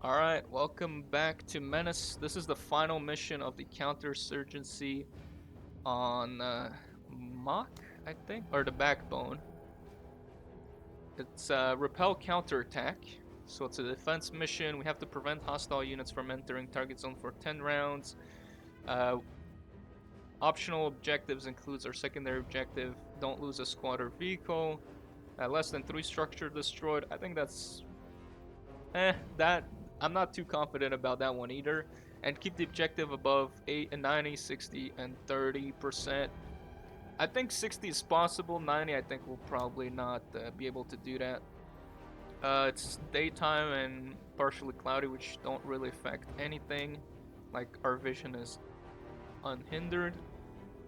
Alright, welcome back to Menace. This is the final mission of the counterinsurgency on Mach, I think, or the Backbone. It's repel counterattack. So it's a defense mission. We have to prevent hostile units from entering target zone for 10 rounds. Uh, Optional objectives includes our secondary objective, don't lose a squad or vehicle. Less than 3 structure destroyed. I think that's that I'm not too confident about that one either. And keep the objective above 8 and 90, 60 and 30%. I think 60 is possible. 90 I think we'll probably not be able to do that. It's daytime and partially cloudy, which don't really affect anything. Like our vision is unhindered.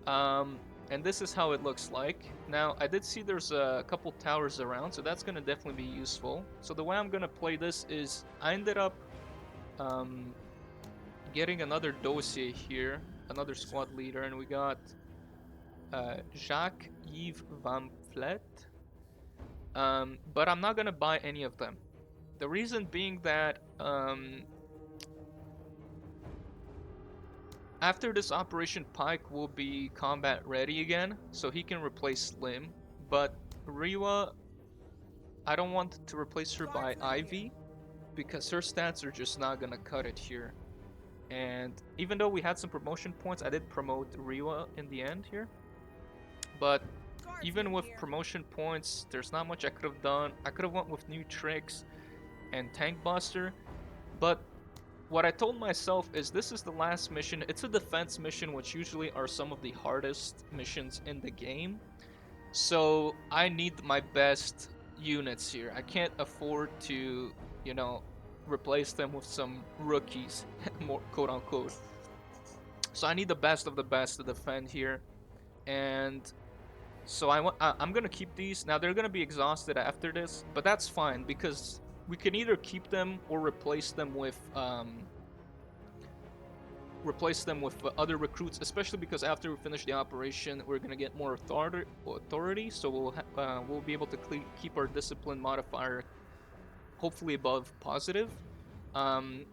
Um, and this is how it looks like. Now, I did see there's a couple towers around, so that's gonna definitely be useful. So the way I'm gonna play this is I ended up um, getting another dossier here, another squad leader, and we got Jacques-Yves Van Flet. But I'm not gonna buy any of them. The reason being that after this Operation Pike will be combat ready again, so he can replace Slim. But Riwa, I don't want to replace her by Ivy because her stats are just not gonna cut it here. And even though we had some promotion points, I did promote Riwa in the end here. But even with promotion points, there's not much I could have done. I could have went with new tricks and Tank Buster, but what I told myself is this is the last mission. It's a defense mission, which usually are some of the hardest missions in the game. So I need my best units here. I can't afford to, you know, replace them with some rookies, more quote unquote. So I need the best of the best to defend here. And so I'm gonna keep these. Now they're gonna be exhausted after this, but that's fine because we can either keep them or replace them with other recruits, especially because after we finish the operation, we're gonna get more authority. So we'll be able to keep our discipline modifier hopefully above positive. And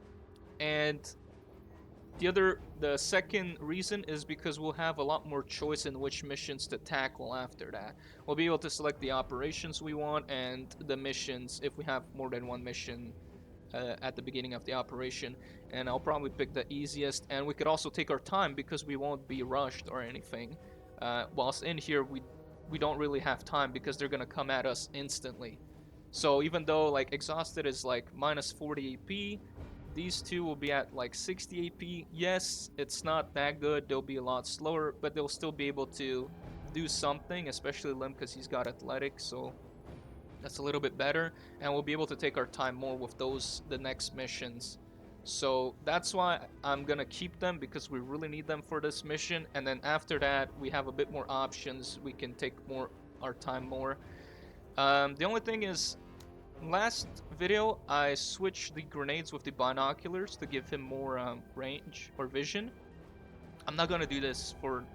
the second reason is because we'll have a lot more choice in which missions to tackle after that. We'll be able to select the operations we want and the missions if we have more than one mission at the beginning of the operation. And I'll probably pick the easiest, and we could also take our time because we won't be rushed or anything. Whilst in here, we don't really have time because they're gonna come at us instantly. So even though like exhausted is like minus 40 AP, these two will be at like 60 AP. Yes, it's not that good. They'll be a lot slower, but they'll still be able to do something, especially Lim because he's got athletic, so that's a little bit better. And we'll be able to take our time more with the next missions. So that's why I'm gonna keep them because we really need them for this mission. And then after that, we have a bit more options. We can take our time more. The only thing is, last video, I switched the grenades with the binoculars to give him more range or vision. I'm not gonna do this for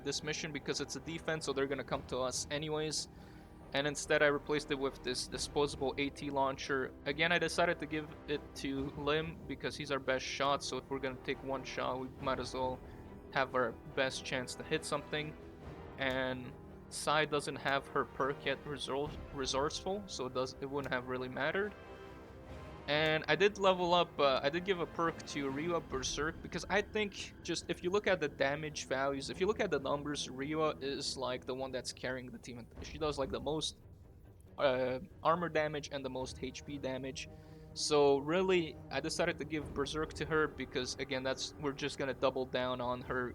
this mission because it's a defense, so they're gonna come to us anyways. And instead, I replaced it with this disposable AT launcher. Again, I decided to give it to Lim because he's our best shot. So if we're gonna take one shot, we might as well have our best chance to hit something. And Sai doesn't have her perk yet resourceful, so it wouldn't have really mattered. And I did level up, I did give a perk to Ryua Berserk because I think just if you look at the damage values, if you look at the numbers, Ryua is like the one that's carrying the team. She does like the most armor damage and the most HP damage. So really, I decided to give Berserk to her because again, we're just gonna double down on her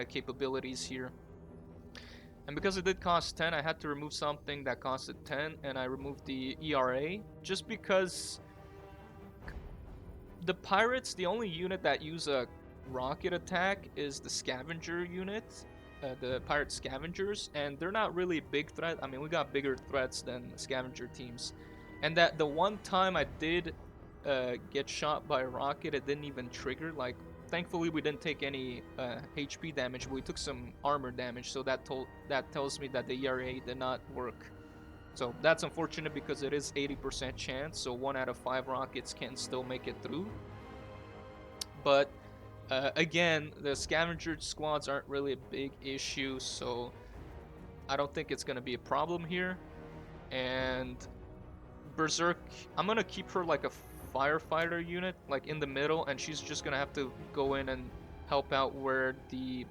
capabilities here. And because it did cost 10, I had to remove something that costed 10, and I removed the ERA just because the pirates, the only unit that use a rocket attack is the scavenger unit, the pirate scavengers, and they're not really a big threat. I mean, we got bigger threats than scavenger teams. And that the one time I did get shot by a rocket, it didn't even trigger. Like, thankfully we didn't take any HP damage, but we took some armor damage, so that tells me that the ERA did not work So that's unfortunate because it is 80% chance, so 1 out of 5 rockets can still make it through. But again, the scavenger squads aren't really a big issue, so I don't think it's going to be a problem here. And Berserk, I'm going to keep her like a firefighter unit, like in the middle, and she's just going to have to go in and help out where the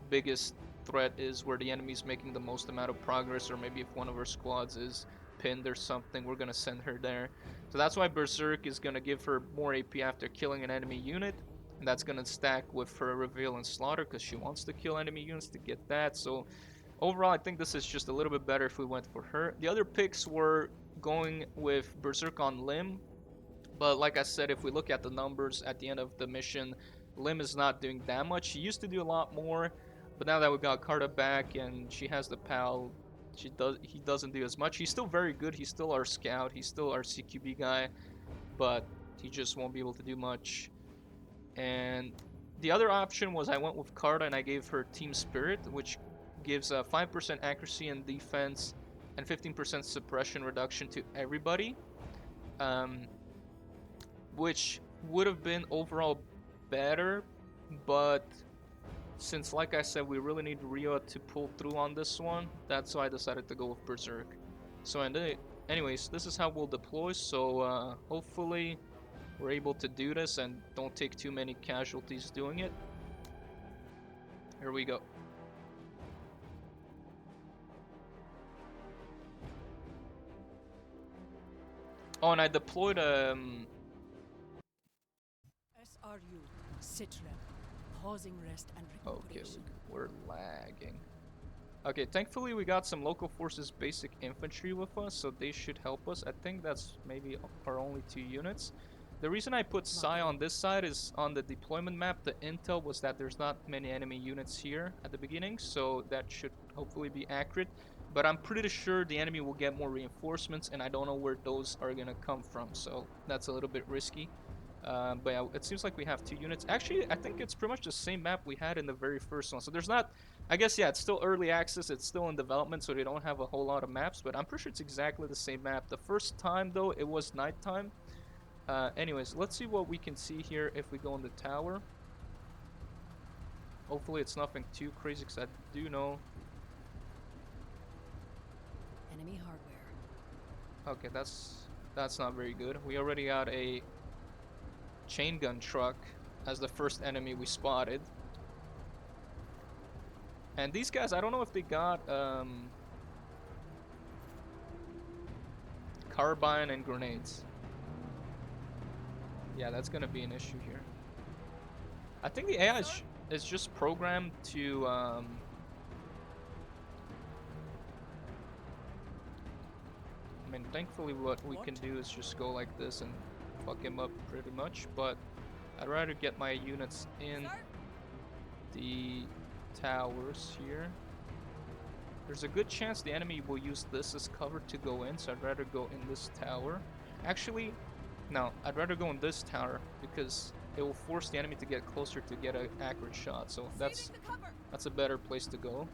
biggest threat is, where the enemy's making the most amount of progress, or maybe if one of our squads is pinned or something, we're going to send her there. So that's why Berserk is going to give her more AP after killing an enemy unit, and that's going to stack with her reveal and slaughter because she wants to kill enemy units to get that. So overall, I think this is just a little bit better if we went for her. The other picks were going with Berserk on Limb, but like I said, if we look at the numbers at the end of the mission, Lim is not doing that much. She used to do a lot more, but now that we got Carta back and she has the PAL, he doesn't do as much. He's still very good. He's still our scout. He's still our CQB guy, but he just won't be able to do much. And the other option was I went with Carta and I gave her Team Spirit, which gives 5% accuracy and defense and 15% suppression reduction to everybody. Which would have been overall better, but since, like I said, we really need Rio to pull through on this one, that's why I decided to go with Berserk. So anyways, this is how we'll deploy, so hopefully we're able to do this and don't take too many casualties doing it. Here we go. Oh, and I deployed SRU, Sitrep, pausing rest and recuperation. Okay, we're lagging. Okay, thankfully we got some local forces basic infantry with us, so they should help us. I think that's maybe our only 2 units. The reason I put Psy on this side is on the deployment map, the intel was that there's not many enemy units here at the beginning, so that should hopefully be accurate. But I'm pretty sure the enemy will get more reinforcements, and I don't know where those are gonna come from, so that's a little bit risky. But yeah, it seems like we have 2 units. Actually, I think it's pretty much the same map we had in the very first one. So there's not, I guess, yeah, it's still early access. It's still in development, so they don't have a whole lot of maps. But I'm pretty sure it's exactly the same map. The first time, though, it was nighttime. Anyways, let's see what we can see here if we go in the tower. Hopefully it's nothing too crazy, because I do know. Enemy hardware. Okay, that's not very good. We already got a chain gun truck as the first enemy we spotted. And these guys, I don't know if they got carbine and grenades. Yeah, that's gonna be an issue here. I think the AI is just programmed to I mean, thankfully what we can do is just go like this and fuck him up pretty much, but I'd rather get my units in the towers here. There's a good chance the enemy will use this as cover to go in, so I'd rather go in this tower. Actually, no, I'd rather go in this tower because it will force the enemy to get closer to get an accurate shot, so that's a better place to go.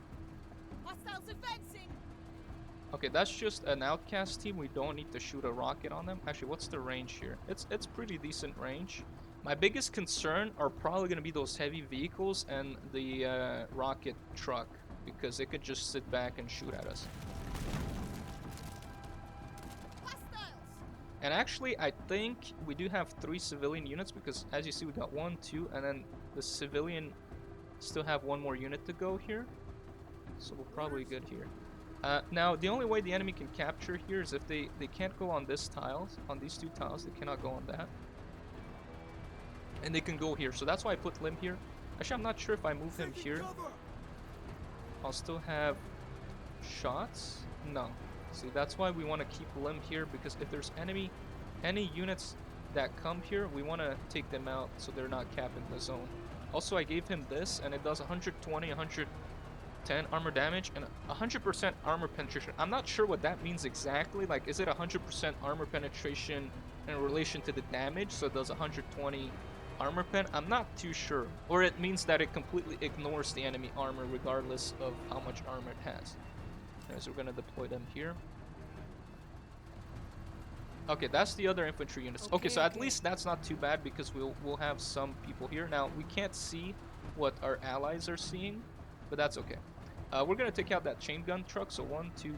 Okay, that's just an outcast team. We don't need to shoot a rocket on them. Actually, what's the range here? It's pretty decent range. My biggest concern are probably going to be those heavy vehicles and the rocket truck, because they could just sit back and shoot at us. And actually, I think we do have 3 civilian units, because as you see, we got 1, 2, and then the civilian still have 1 more unit to go here. So we're probably good here. Now, the only way the enemy can capture here is if they can't go on this tiles, on these 2 tiles, they cannot go on that. And they can go here, so that's why I put Lim here. Actually, I'm not sure if I move him here, I'll still have shots. No. See, that's why we want to keep Lim here, because if there's any units that come here, we want to take them out so they're not capping the zone. Also, I gave him this, and it does 120, 110 armor damage, and 100% armor penetration. I'm not sure what that means exactly. Like, is it 100% armor penetration in relation to the damage, so it does 120 armor pen? I'm not too sure. Or it means that it completely ignores the enemy armor regardless of how much armor it has. So we're gonna deploy them here. Okay, that's the other infantry units. Okay, Okay, so at okay. least that's not too bad because we'll have some people here. Now, we can't see what our allies are seeing, but that's okay. We're gonna take out that chain gun truck, so 1, 2...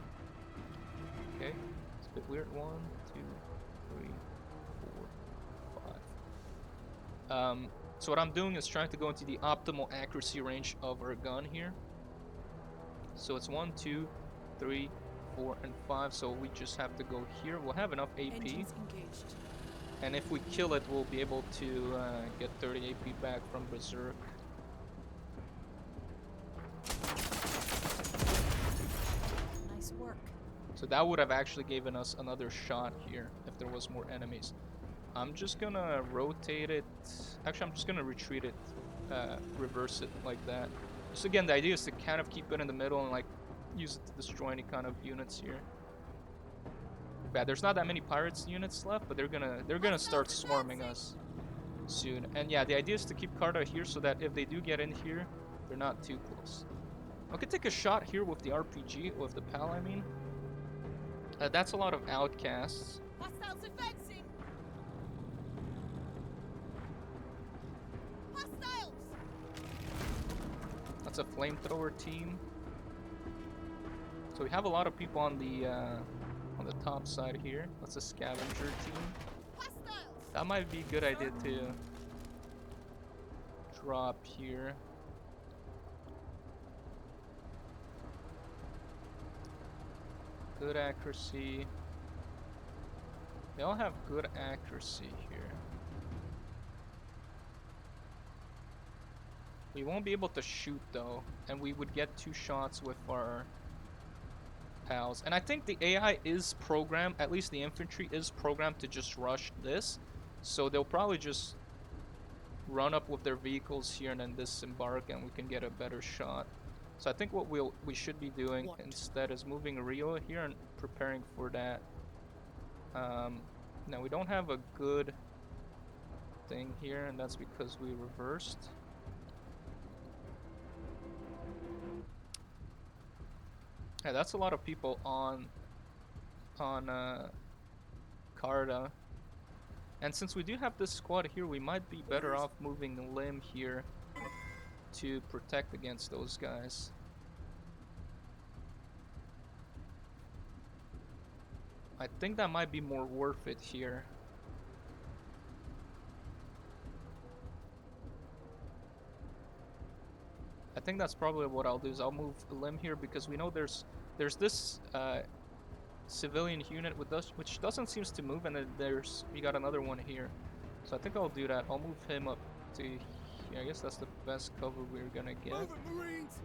Okay, it's a bit weird. 1, 2, 3, 4, 5. So what I'm doing is trying to go into the optimal accuracy range of our gun here. So it's 1, 2, 3, 4, and 5. So we just have to go here. We'll have enough AP. Engines engaged. And if we kill it, we'll be able to get 30 AP back from Berserk. Nice work. So that would have actually given us another shot here if there was more enemies. I'm just gonna rotate it. Actually, I'm just gonna retreat it, reverse it like that. Just again, the idea is to kind of keep it in the middle and like use it to destroy any kind of units here. Bad. There's not that many pirates units left, but they're gonna start swarming us soon. And yeah, the idea is to keep Carta here so that if they do get in here, they're not too close. I could take a shot here with the RPG, with the PAL, I mean. That's a lot of outcasts. Hostiles advancing! Hostiles! That's a flamethrower team. So we have a lot of people on the top side here. That's a scavenger team. Hostiles! That might be a good idea to drop here. Good accuracy. They all have good accuracy here. We won't be able to shoot though, and we would get 2 shots with our pals. And I think the AI is programmed, at least the infantry is programmed to just rush this. So they'll probably just run up with their vehicles here and then disembark, and we can get a better shot. So I think what we should be doing instead is moving Rio here and preparing for that. Now we don't have a good thing here, and that's because we reversed. Yeah, that's a lot of people on Carta. And since we do have this squad here, we might be better off moving Lim here to protect against those guys. I think that might be more worth it here. I think that's probably what I'll do, is I'll move Lim here because we know there's this civilian unit with us which doesn't seem to move, and then we got another one here. So I think I'll do that. I'll move him up to here. I guess that's the best cover we're gonna get. Move it, Marines!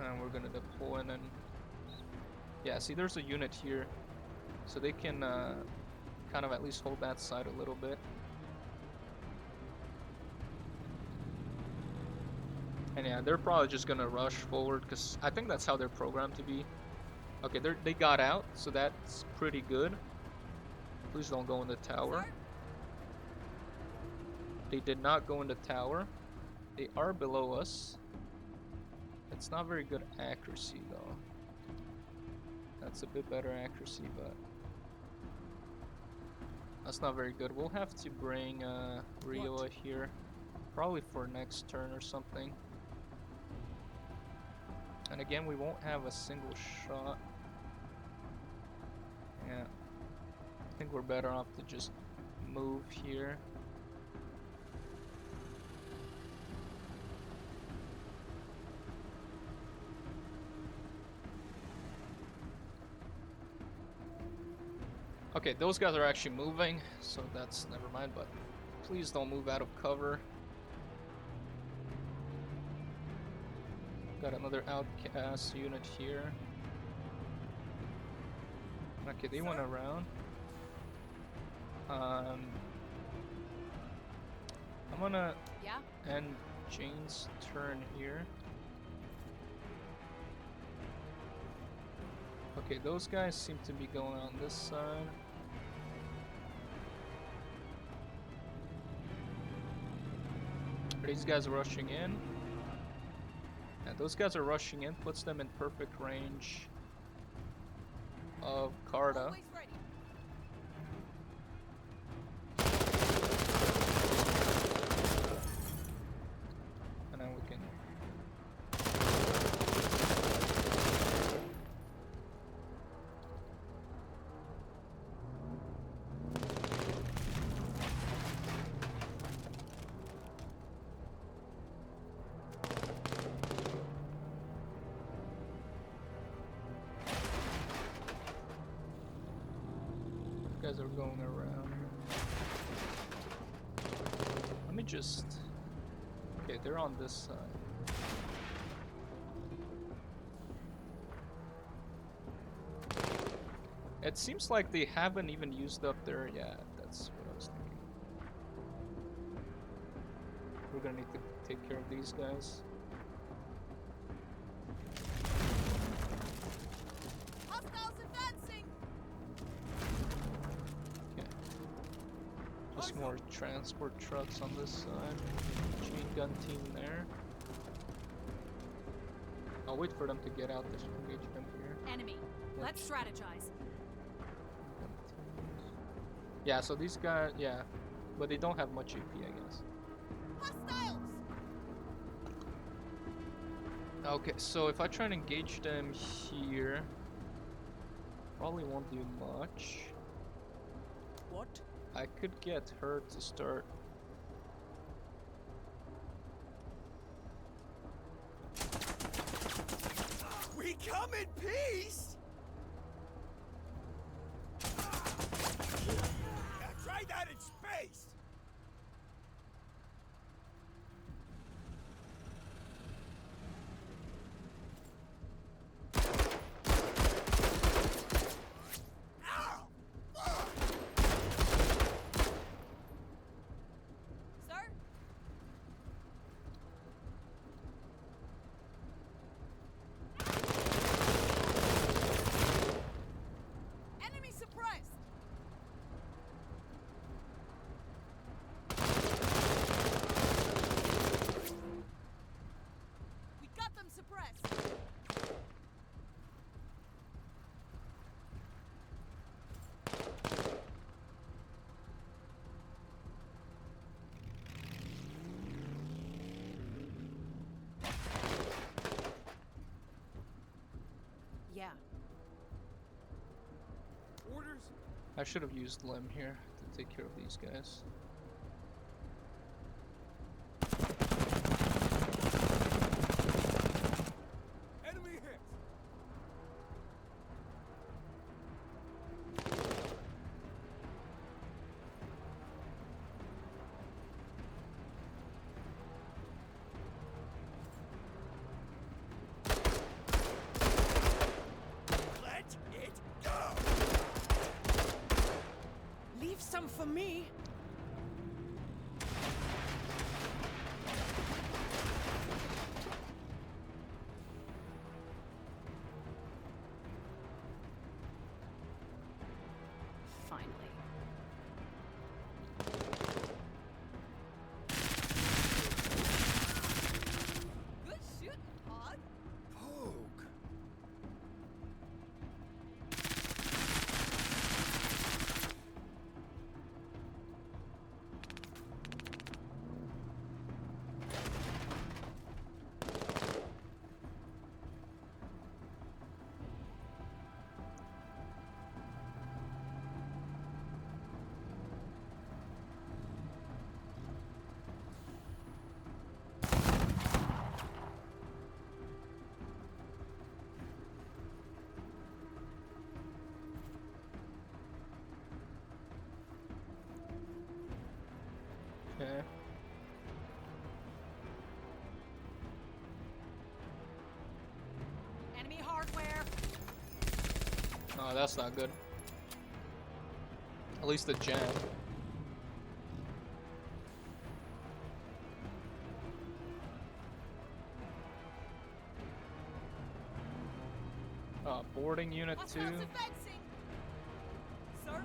And we're gonna deploy, and then yeah, see, there's a unit here, so they can kind of at least hold that side a little bit. And yeah, they're probably just gonna rush forward because I think that's how they're programmed to be. Okay, they got out, so that's pretty good. Please don't go in the tower. They did not go in the tower. They are below us. It's not very good accuracy though. That's a bit better accuracy, but that's not very good. We'll have to bring Rioa here, probably for next turn or something. And again, we won't have a single shot. Yeah, I think we're better off to just move here. Okay, those guys are actually moving, so that's never mind, but please don't move out of cover. Got another outcast unit here. Okay, they went around. I'm gonna end Jane's turn here. Okay, those guys seem to be going on this side. Are these guys rushing in? those guys are rushing in, puts them in perfect range of Carta. Always ready. And then we can... guys are going around. Let me just... Okay, they're on this side. It seems like they haven't even used up their... Yeah, that's what I was thinking. We're gonna need to take care of these guys. Hostiles advancing. Okay. Just more transport trucks on this side. Machine gun team there. I'll wait for them to get out. Just engage them here. Enemy. Let's strategize. Yeah, so these guys, yeah, but they don't have much AP, I guess. Hostiles. Okay, so if I try and engage them here, probably won't do much. What? I could get her to start. We come in peace! Now try that in space! Ow! Fuck! Sir. Enemy suppressed. We got them suppressed. Yeah. Orders? I should have used Lim here to take care of these guys. Enemy hit! Let it go! Leave some for me. Finally. Good shooting, Hog. Poke! Okay. Enemy hardware. Oh, that's not good. At least the jam. Boarding unit 2. Hostiles advancing. Sir.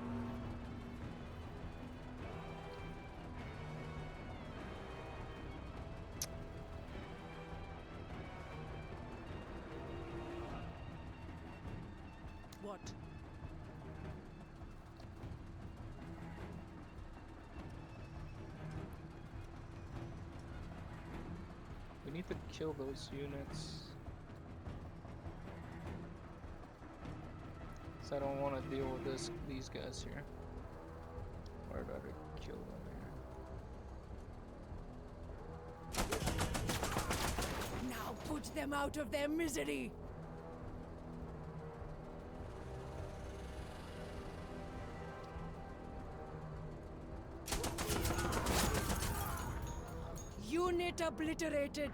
What? We need to kill those units. 'Cause I don't want to deal with these guys here. Or I'd rather kill them here. Now put them out of their misery! Unit obliterated!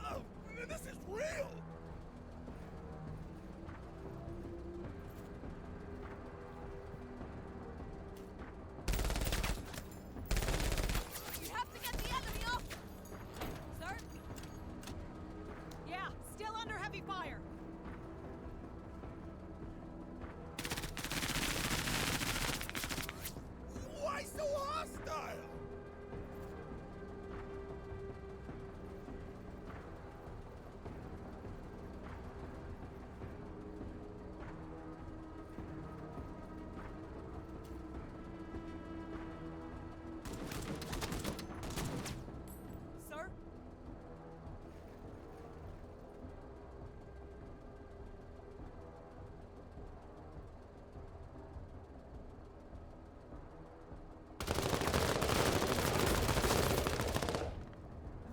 Oh, this is real! We have to get the enemy off! Sir? Yeah, still under heavy fire! Why so hostile? Sir?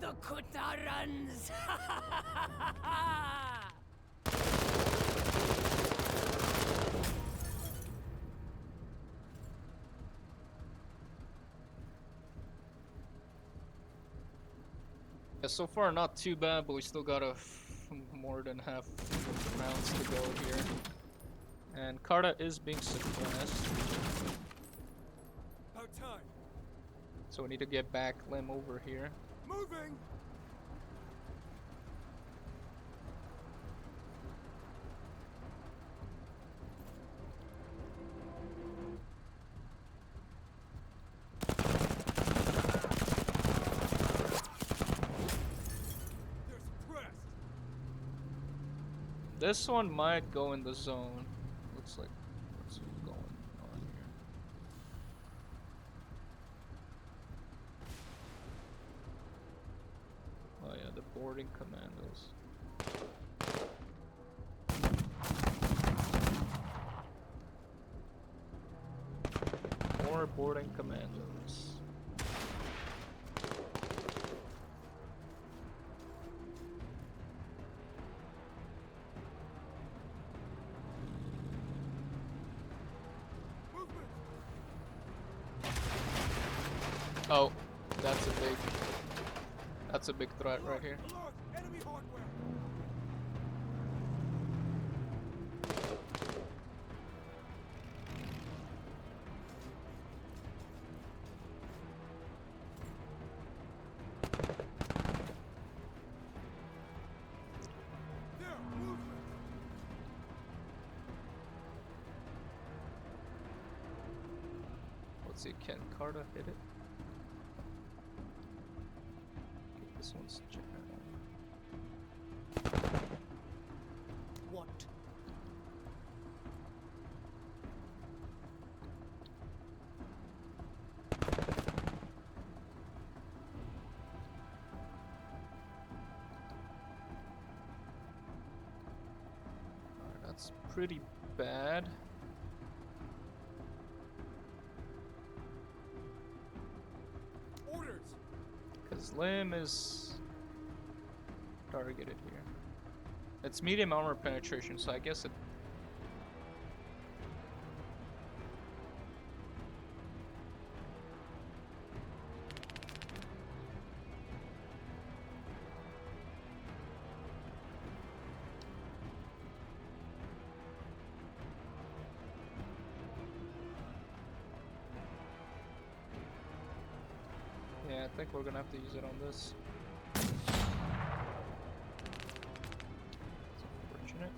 The Kutta runs! Yeah, so far not too bad, but we still got more than half of the rounds to go here. And Carta is being suppressed, About time. so we need to get back Lim over here. Moving! They're suppressed. This one might go in the zone. Looks like what's going on here. Oh yeah, the boarding commandos. More boarding commandos. Movement! Oh, that's a big threat right here. Alert! Enemy hardware! There! Movement! Let's see, can Carta hit it? Okay, this one's checked out. What? Alright, that's pretty bad. Orders! Because Lim is targeted here. It's medium armor penetration, so I guess it. Yeah, I think we're gonna have to use it on this. It's unfortunate.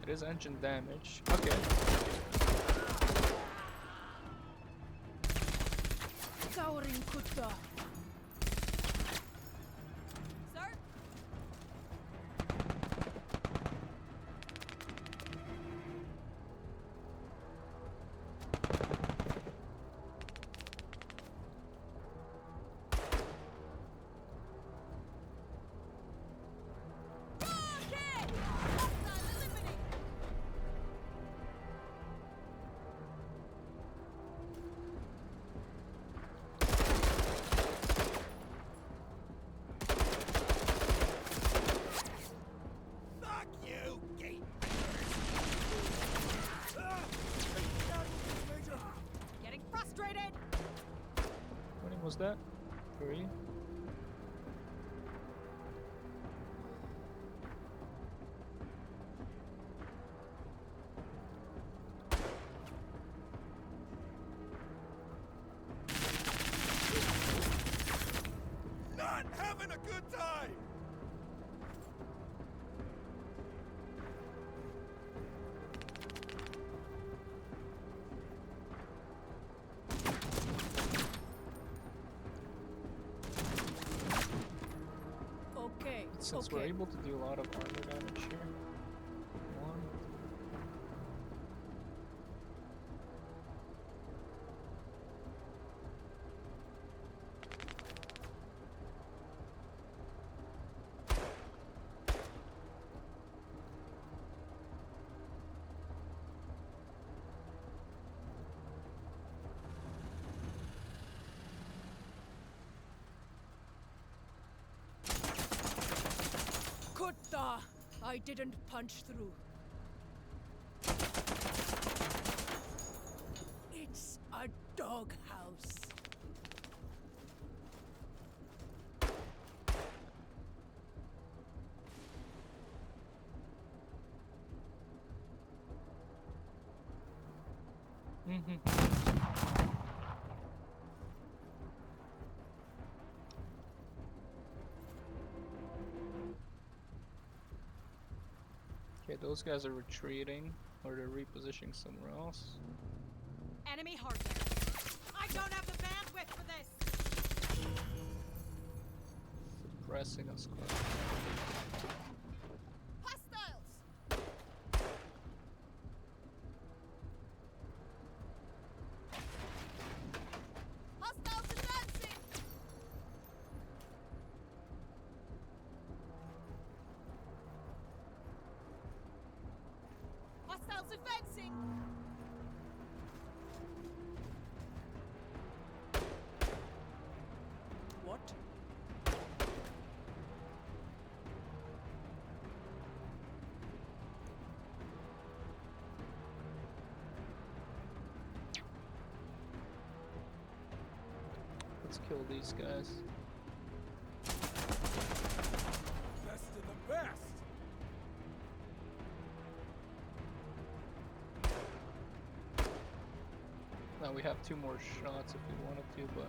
It is engine damage. Okay. Cowering kutta. Sir? Okay! Hostile eliminated! Fuck you, gate. Ah! Hey, casualties, Major. Getting frustrated. How many was that? 3? Not having a good time. Okay. Since okay. we're able to do a lot of armor damage here. 1. Kutta. I didn't punch through. It's a doghouse. Okay, those guys are retreating, or they're repositioning somewhere else. Enemy hardware. I don't have the bandwidth for this! Suppressing us quite. Hostiles! Hostiles advancing! Hostiles advancing! What? Let's kill these guys. Best of the best. Now we have 2 more shots if we wanted to, but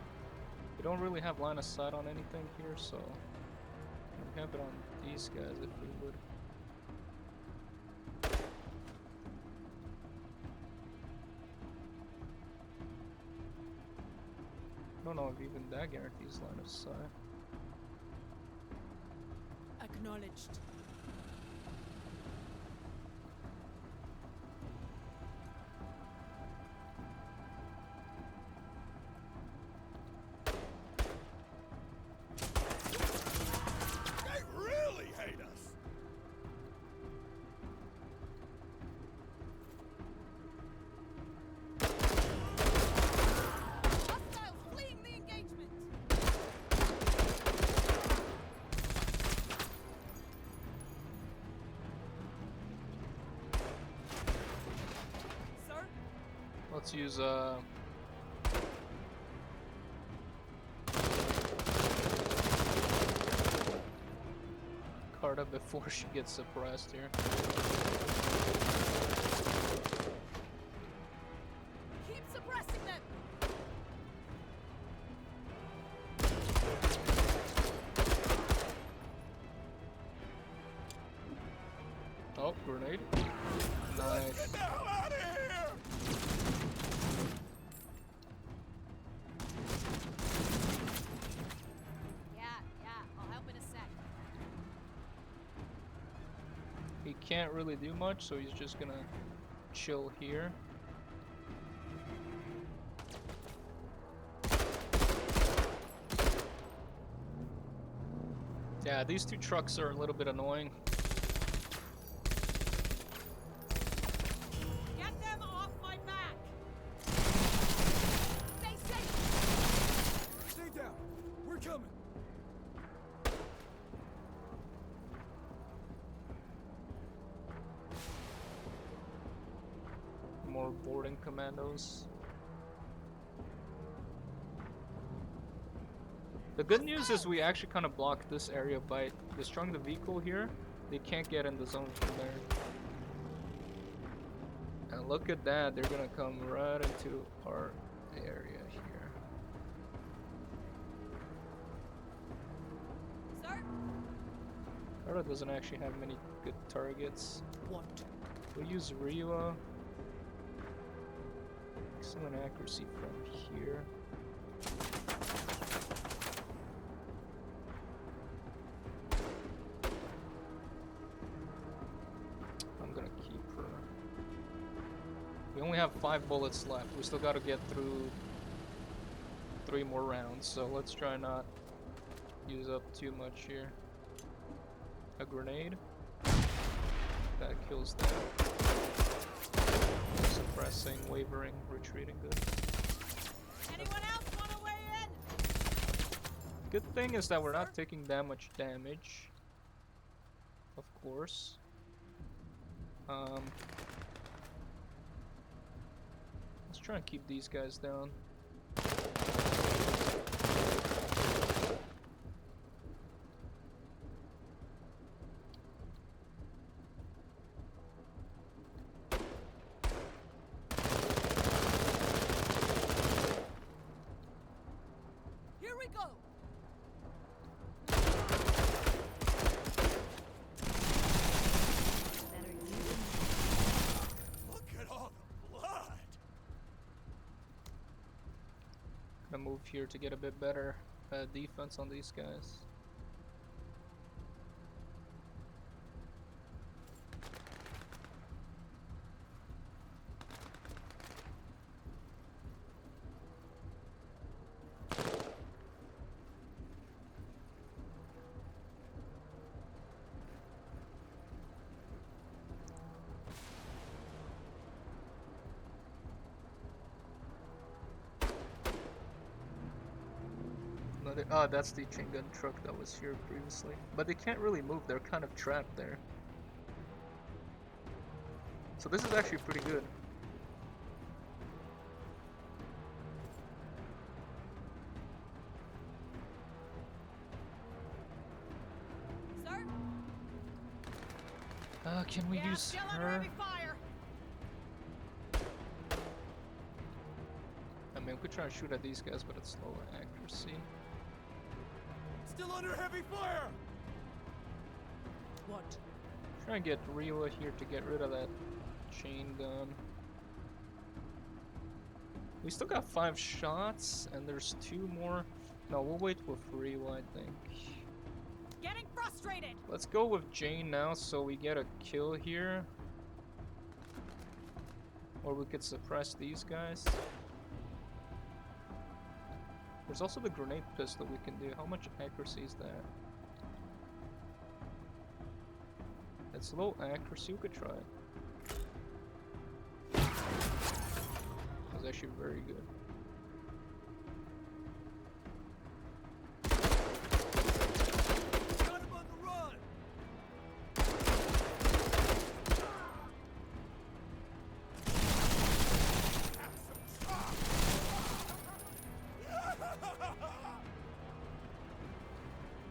we don't really have line of sight on anything here, so we have it on these guys if we would. I don't know if even that guarantees line of sight. Acknowledged. They really hate us. Hostiles fleeing the engagement! Sir? Let's use Carta before she gets suppressed here. Keep suppressing them! Oh, grenade. Nice. Get the hell out of here! Yeah, I'll help in a sec. He can't really do much, so he's just gonna chill here. Yeah, these two trucks are a little bit annoying. Get them off my back! Stay safe! Stay down. We're coming. More boarding commandos. The good news is we actually kind of blocked this area by destroying the vehicle here. They can't get in the zone from there. And look at that, they're gonna come right into our area here. Sir? Carla doesn't actually have many good targets. What? We'll use Riwa. Excellent accuracy from here. I'm gonna keep her. We only have 5 bullets left. We still gotta get through 3 more rounds, so let's try not use up too much here. A grenade. That kills that. Suppressing, wavering, retreating, good. Anyone else want to weigh in? Good thing is that we're not taking that much damage. Of course. Let's try and keep these guys down. Here we go. Look at all the blood. Gonna move here to get a bit better defense on these guys. Oh, that's the chain gun truck that was here previously. But they can't really move, they're kind of trapped there. So this is actually pretty good. Sir? Can we Yeah, use still under her? heavy fire. I mean, we could try and shoot at these guys, but it's low accuracy. Still under heavy fire. What? Try and get Riwa here to get rid of that chain gun. We still got 5 shots, and there's 2 more. No, we'll wait with Riwa, I think. Getting frustrated. Let's go with Jane now, so we get a kill here. Or we could suppress these guys. There's also the grenade pistol we can do. How much accuracy is that? It's low accuracy, we could try it. It's actually very good. Got him on the run.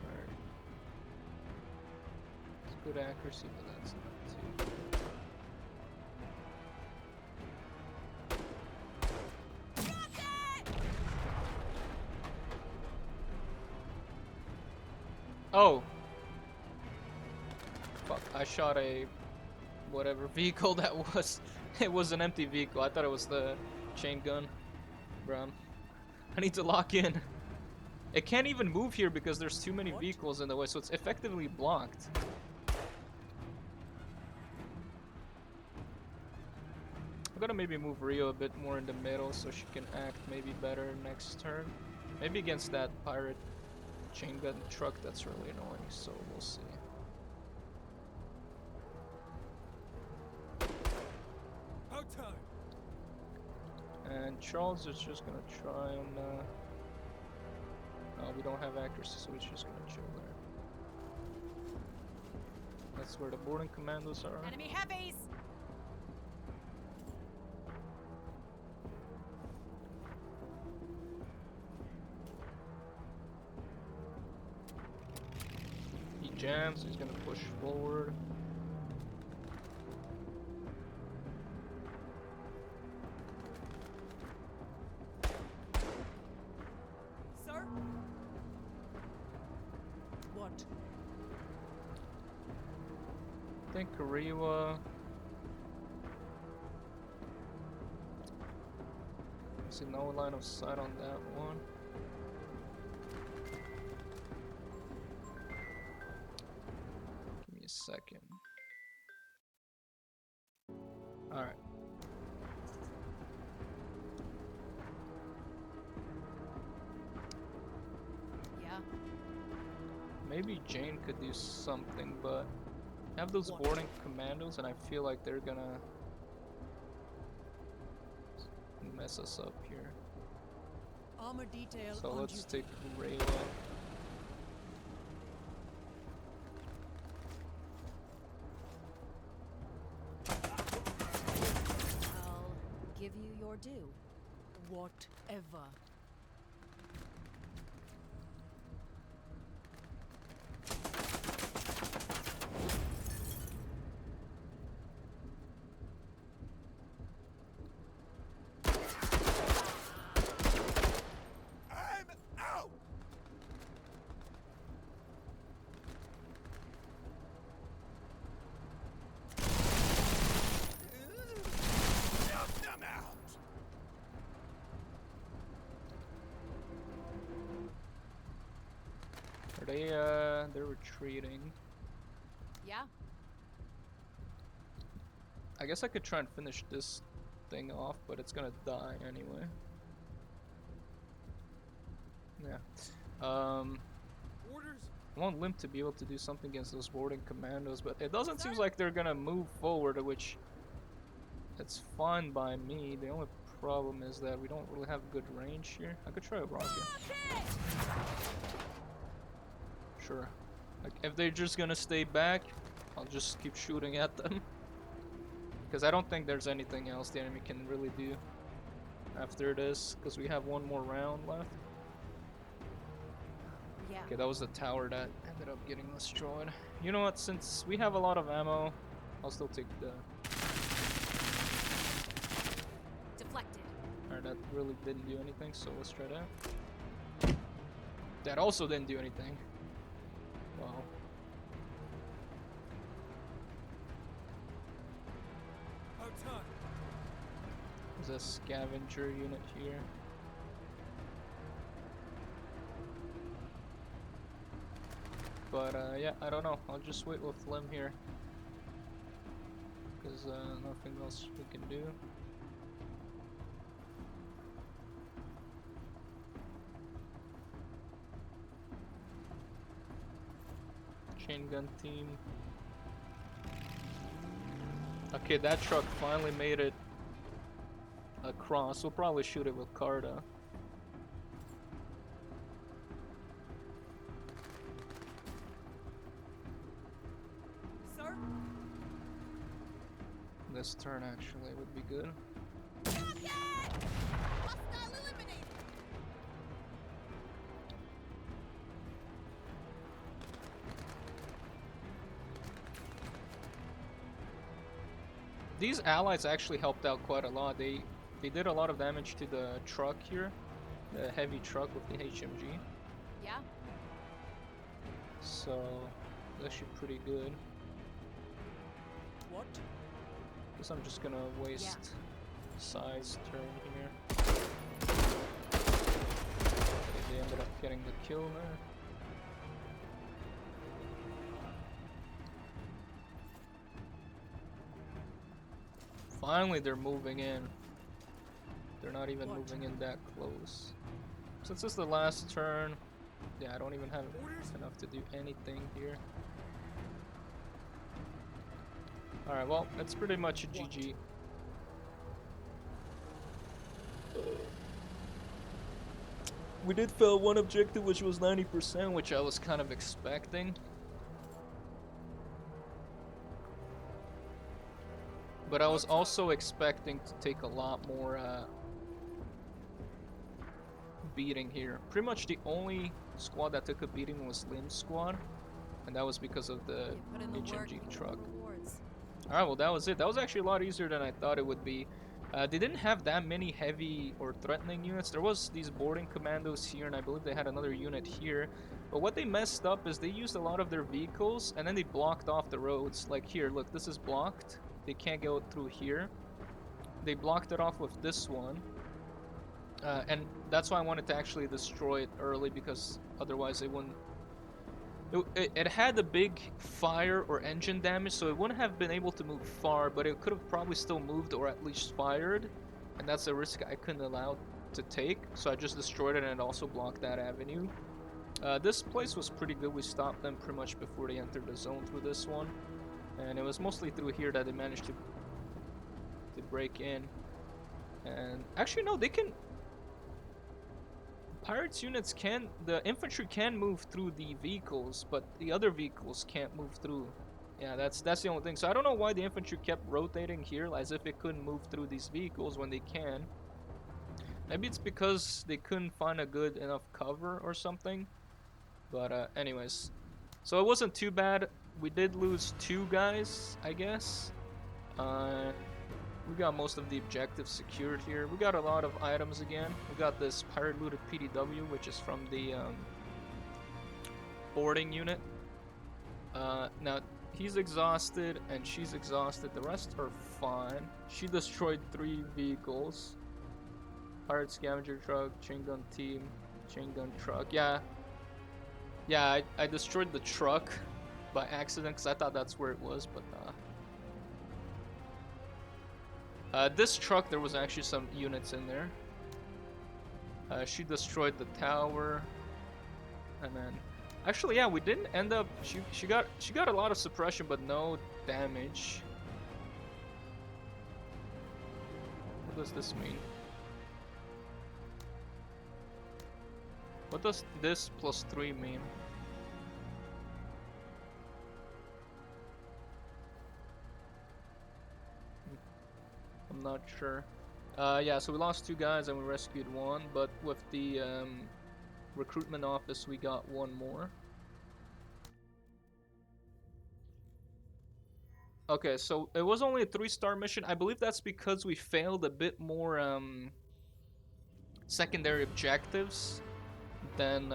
Alright. It's good accuracy, but that's not too. Oh! Fuck, I shot a whatever vehicle that was. It was an empty vehicle. I thought it was the chain gun. Bro, I need to lock in. It can't even move here because there's too many vehicles in the way, so it's effectively blocked. I'm gonna maybe move Rio a bit more in the middle so she can act maybe better next turn. Maybe against that pirate chain gun truck that's really annoying, so we'll see. About time. And Charles is just gonna try and oh, we don't have accuracy, so he's just gonna chill there. That's where the boarding commandos are. Enemy heavies! He jams, he's gonna push forward. Sir? What? I think Kariwa. I see no line of sight on that one. Give me a second. Alright. Yeah. Maybe Jane could do something, but I have those boarding commandos and I feel like they're gonna mess us up here. Armor detail So on let's duty. take Rayla. I'll give you your due. Whatever. I'm out! Knock them out! Are they, they're retreating. Yeah? I guess I could try and finish this thing off, but it's gonna die anyway. Yeah. Orders? I want Limp to be able to do something against those boarding commandos, but it doesn't seem like they're gonna move forward, which it's fine by me. The only problem is that we don't really have good range here. I could try a rocket. Sure. Like, if they're just gonna stay back, I'll just keep shooting at them. Because I don't think there's anything else the enemy can really do after this, because we have one more round left. Yeah. Okay, that was the tower that ended up getting destroyed. You know what, since we have a lot of ammo, I'll still take the... Deflected. Alright, that really didn't do anything, so let's try that. That also didn't do anything. Wow. About time. There's a scavenger unit here. But yeah, I don't know. I'll just wait with Lim here. Because nothing else we can do. Chain gun team. Okay, that truck finally made it across. We'll probably shoot it with Carta. Sir? This turn actually would be good. Hostile eliminated! These allies actually helped out quite a lot. They did a lot of damage to the truck here, the heavy truck with the HMG. Yeah? So that's actually pretty good. What? Guess I'm just gonna waste size turn here. They ended up getting the kill there. Finally, they're moving in. They're not even moving in that close. Since it's the last turn, yeah, I don't even have enough to do anything here. Alright, well, it's pretty much a GG. We did fail one objective, which was 90%, which I was kind of expecting. But I was also expecting to take a lot more beating here. Pretty much the only squad that took a beating was Lim's squad, and that was because of the HMG truck. Alright, well that was it. That was actually a lot easier than I thought it would be. They didn't have that many heavy or threatening units. There was these boarding commandos here, and I believe they had another unit here. But what they messed up is they used a lot of their vehicles, and then they blocked off the roads. Like here, look, this is blocked. They can't go through here. They blocked it off with this one. And that's why I wanted to actually destroy it early, because otherwise they wouldn't... It had a big fire or engine damage, so it wouldn't have been able to move far, but it could have probably still moved or at least fired. And that's a risk I couldn't allow to take, so I just destroyed it and it also blocked that avenue. This place was pretty good. We stopped them pretty much before they entered the zone through this one. And it was mostly through here that they managed to break in. And actually no, they can... Pirates units can... The infantry can move through the vehicles, but the other vehicles can't move through. Yeah, that's the only thing. So I don't know why the infantry kept rotating here as if it couldn't move through these vehicles when they can. Maybe it's because they couldn't find a good enough cover or something. But anyways. So it wasn't too bad. We did lose 2 guys, I guess. We got most of the objectives secured here. We got a lot of items again. We got this pirate looted PDW, which is from the boarding unit. Now, he's exhausted and she's exhausted. The rest are fine. She destroyed 3 vehicles. Pirate scavenger truck, chain gun team, chain gun truck. Yeah, I destroyed the truck by accident because I thought that's where it was, but this truck, there was actually some units in there. She destroyed the tower, and then actually, yeah, we didn't end up. She got a lot of suppression, but no damage. What does this mean? What does this +3 mean? I'm not sure. Yeah, so we lost 2 guys and we rescued 1, but with the recruitment office we got 1 more. Okay, so it was only a 3-star mission. I believe that's because we failed a bit more secondary objectives than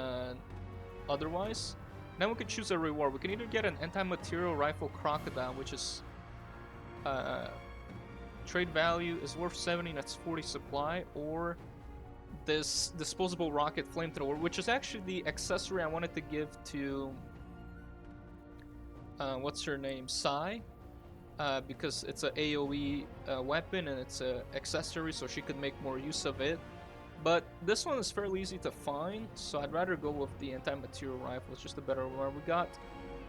otherwise. Then we could choose a reward. We can either get an anti-material rifle crocodile, which is trade value is worth 70, that's 40 supply, or this disposable rocket flamethrower, which is actually the accessory I wanted to give to what's her name, Sai, because it's a AoE weapon and it's a accessory, so she could make more use of it. But this one is fairly easy to find, so I'd rather go with the anti-material rifle. It's just a better one. We got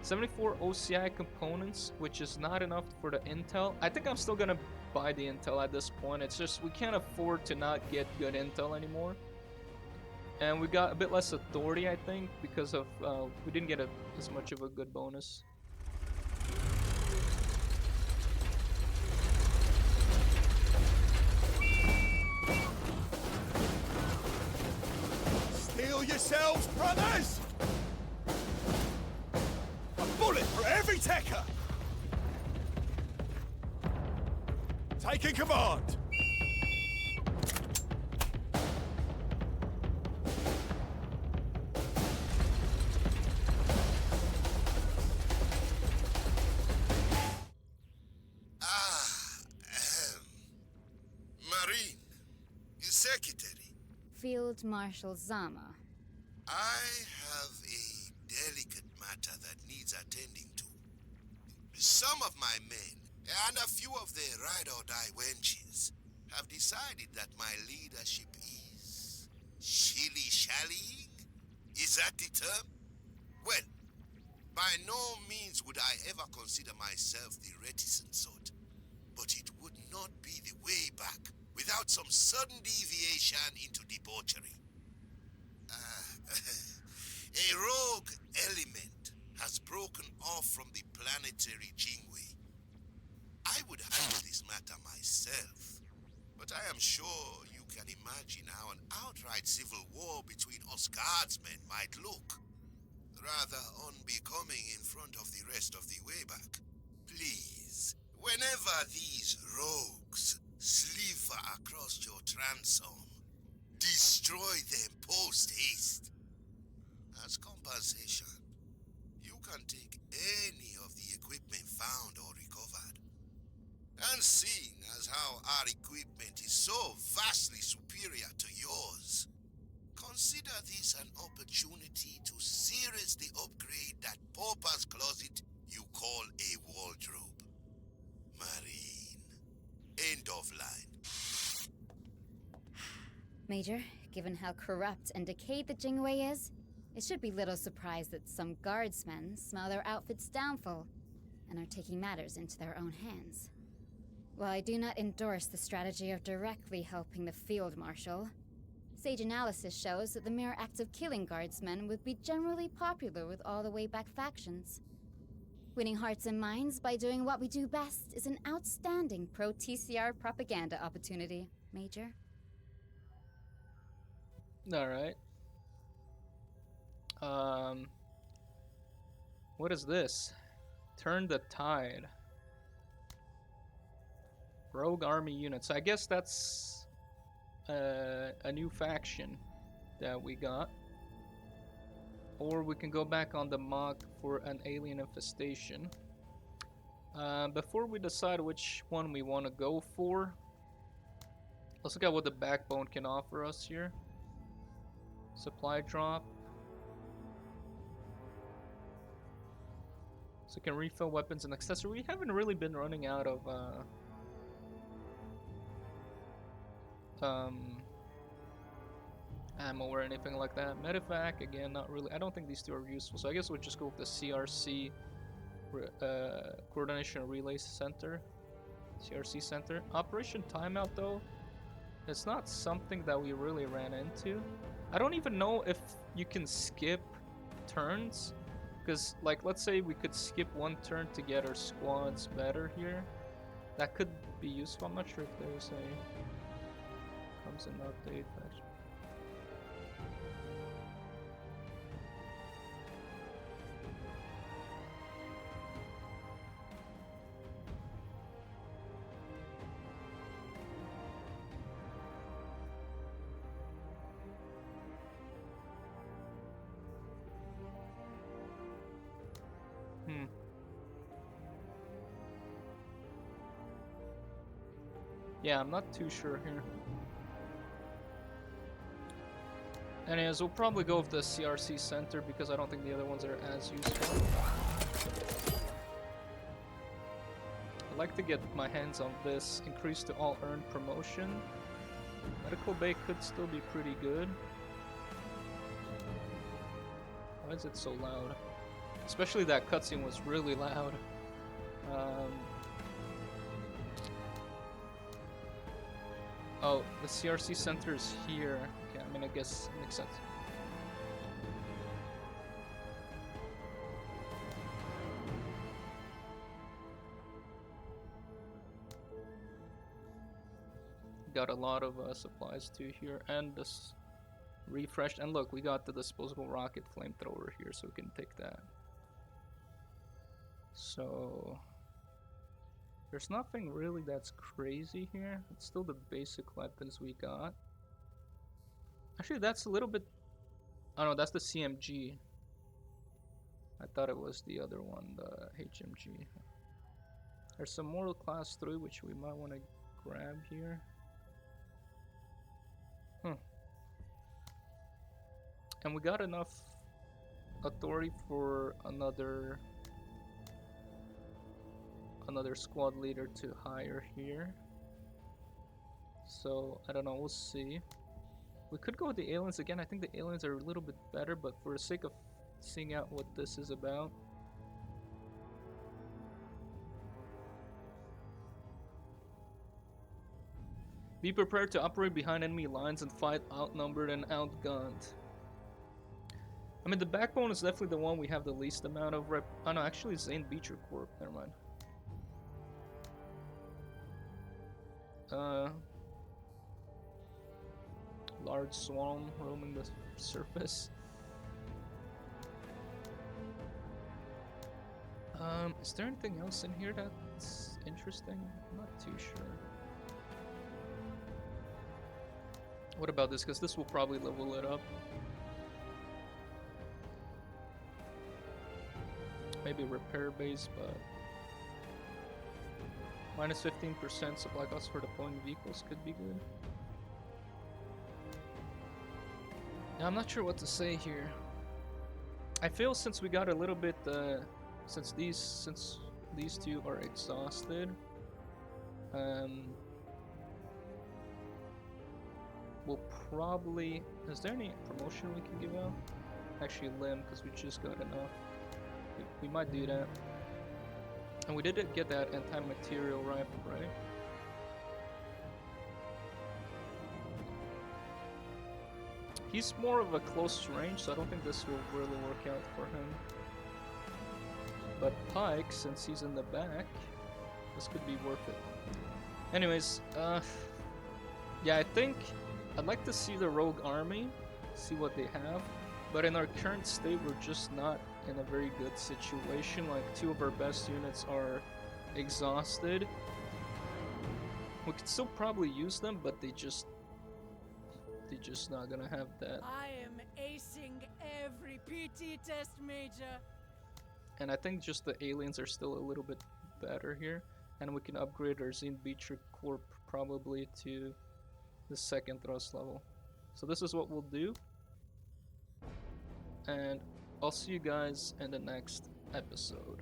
74 OCI components, which is not enough for the intel. I think I'm still gonna buy the intel at this point. It's just we can't afford to not get good intel anymore. And we got a bit less authority, I think, because of we didn't get as much of a good bonus. Steel yourselves, brothers! A bullet for every Tekker! Taking command! Secretary, Field Marshal Zama. I have a delicate matter that needs attending to. Some of my men, and a few of their ride-or-die wenches, have decided that my leadership is shilly-shallying? Is that the term? Well, by no means would I ever consider myself the reticent sort, but it would not be the way back without some sudden deviation into debauchery. A rogue element has broken off from the planetary Jingwei. I would handle this matter myself, but I am sure you can imagine how an outright civil war between us guardsmen might look. Rather unbecoming in front of the rest of the way back. Please, whenever these rogues sliver across your transom, destroy them post-haste. As compensation, you can take any of the equipment found or recovered. And seeing as how our equipment is so vastly superior to yours, consider this an opportunity to seriously upgrade that pauper's closet you call a wardrobe. Marine. End of line. Major, given how corrupt and decayed the Jingwei is, it should be little surprise that some guardsmen smell their outfit's downfall and are taking matters into their own hands. While I do not endorse the strategy of directly helping the field marshal, sage analysis shows that the mere act of killing guardsmen would be generally popular with all the way-back factions. Winning hearts and minds by doing what we do best is an outstanding pro-TCR propaganda opportunity, Major. Alright. What is this? Turn the tide. Rogue army units. I guess that's a new faction that we got. Or we can go back on the mock for an alien infestation. Before we decide which one we want to go for, let's look at what the backbone can offer us here. Supply drop. So it can refill weapons and accessories. We haven't really been running out of ammo or anything like that. Medevac, again, not really. I don't think these two are useful, so I guess we'll just go with the CRC Coordination Relay Center. CRC Center. Operation Timeout, though, it's not something that we really ran into. I don't even know if you can skip turns. Because, like, let's say we could skip one turn to get our squads better here. That could be useful. I'm not sure if there's a... comes an update, actually. Yeah, I'm not too sure here. Anyways, we'll probably go with the CRC Center because I don't think the other ones are as useful. I'd like to get my hands on this. Increase to all earned promotion. Medical Bay could still be pretty good. Why is it so loud? Especially that cutscene was really loud. Oh, the CRC Center is here. Okay, I mean, I guess it makes sense. Got a lot of supplies too here, and this refreshed. And look, we got the disposable rocket flamethrower here, so we can take that. So there's nothing really that's crazy here. It's still the basic weapons we got. Actually, that's a little bit... Oh no, that's the CMG. I thought it was the other one, the HMG. There's some more class 3 which we might want to grab here. And we got enough authority for another squad leader to hire here. So I don't know, we'll see. We could go with the aliens again. I think the aliens are a little bit better, but for the sake of seeing out what this is about. Be prepared to operate behind enemy lines and fight outnumbered and outgunned. I mean, the backbone is definitely the one we have the least amount of rep. Oh no, actually, Zane Beecher Corp. Never mind. Large swarm roaming the surface. Is there anything else in here that's interesting? I'm not too sure. What about this? Because this will probably level it up. Maybe repair base, but minus 15% supply cost for deploying vehicles could be good. Yeah, I'm not sure what to say here. I feel since we got a little bit, since these two are exhausted, we'll probably. Is there any promotion we can give out? Actually, limb, because we just got enough. We might do that. And we did get that anti-material rifle, right? He's more of a close range, so I don't think this will really work out for him. But Pike, since he's in the back, this could be worth it. Anyways, yeah, I think I'd like to see the Rogue Army, see what they have. But in our current state, we're just not in a very good situation. Like, two of our best units are exhausted. We could still probably use them, but they're just not gonna have that. I am acing every PT test, Major. And I think just the aliens are still a little bit better here. And we can upgrade our Zine Beecher Corp probably to the 2nd thrust level. So this is what we'll do. And I'll see you guys in the next episode.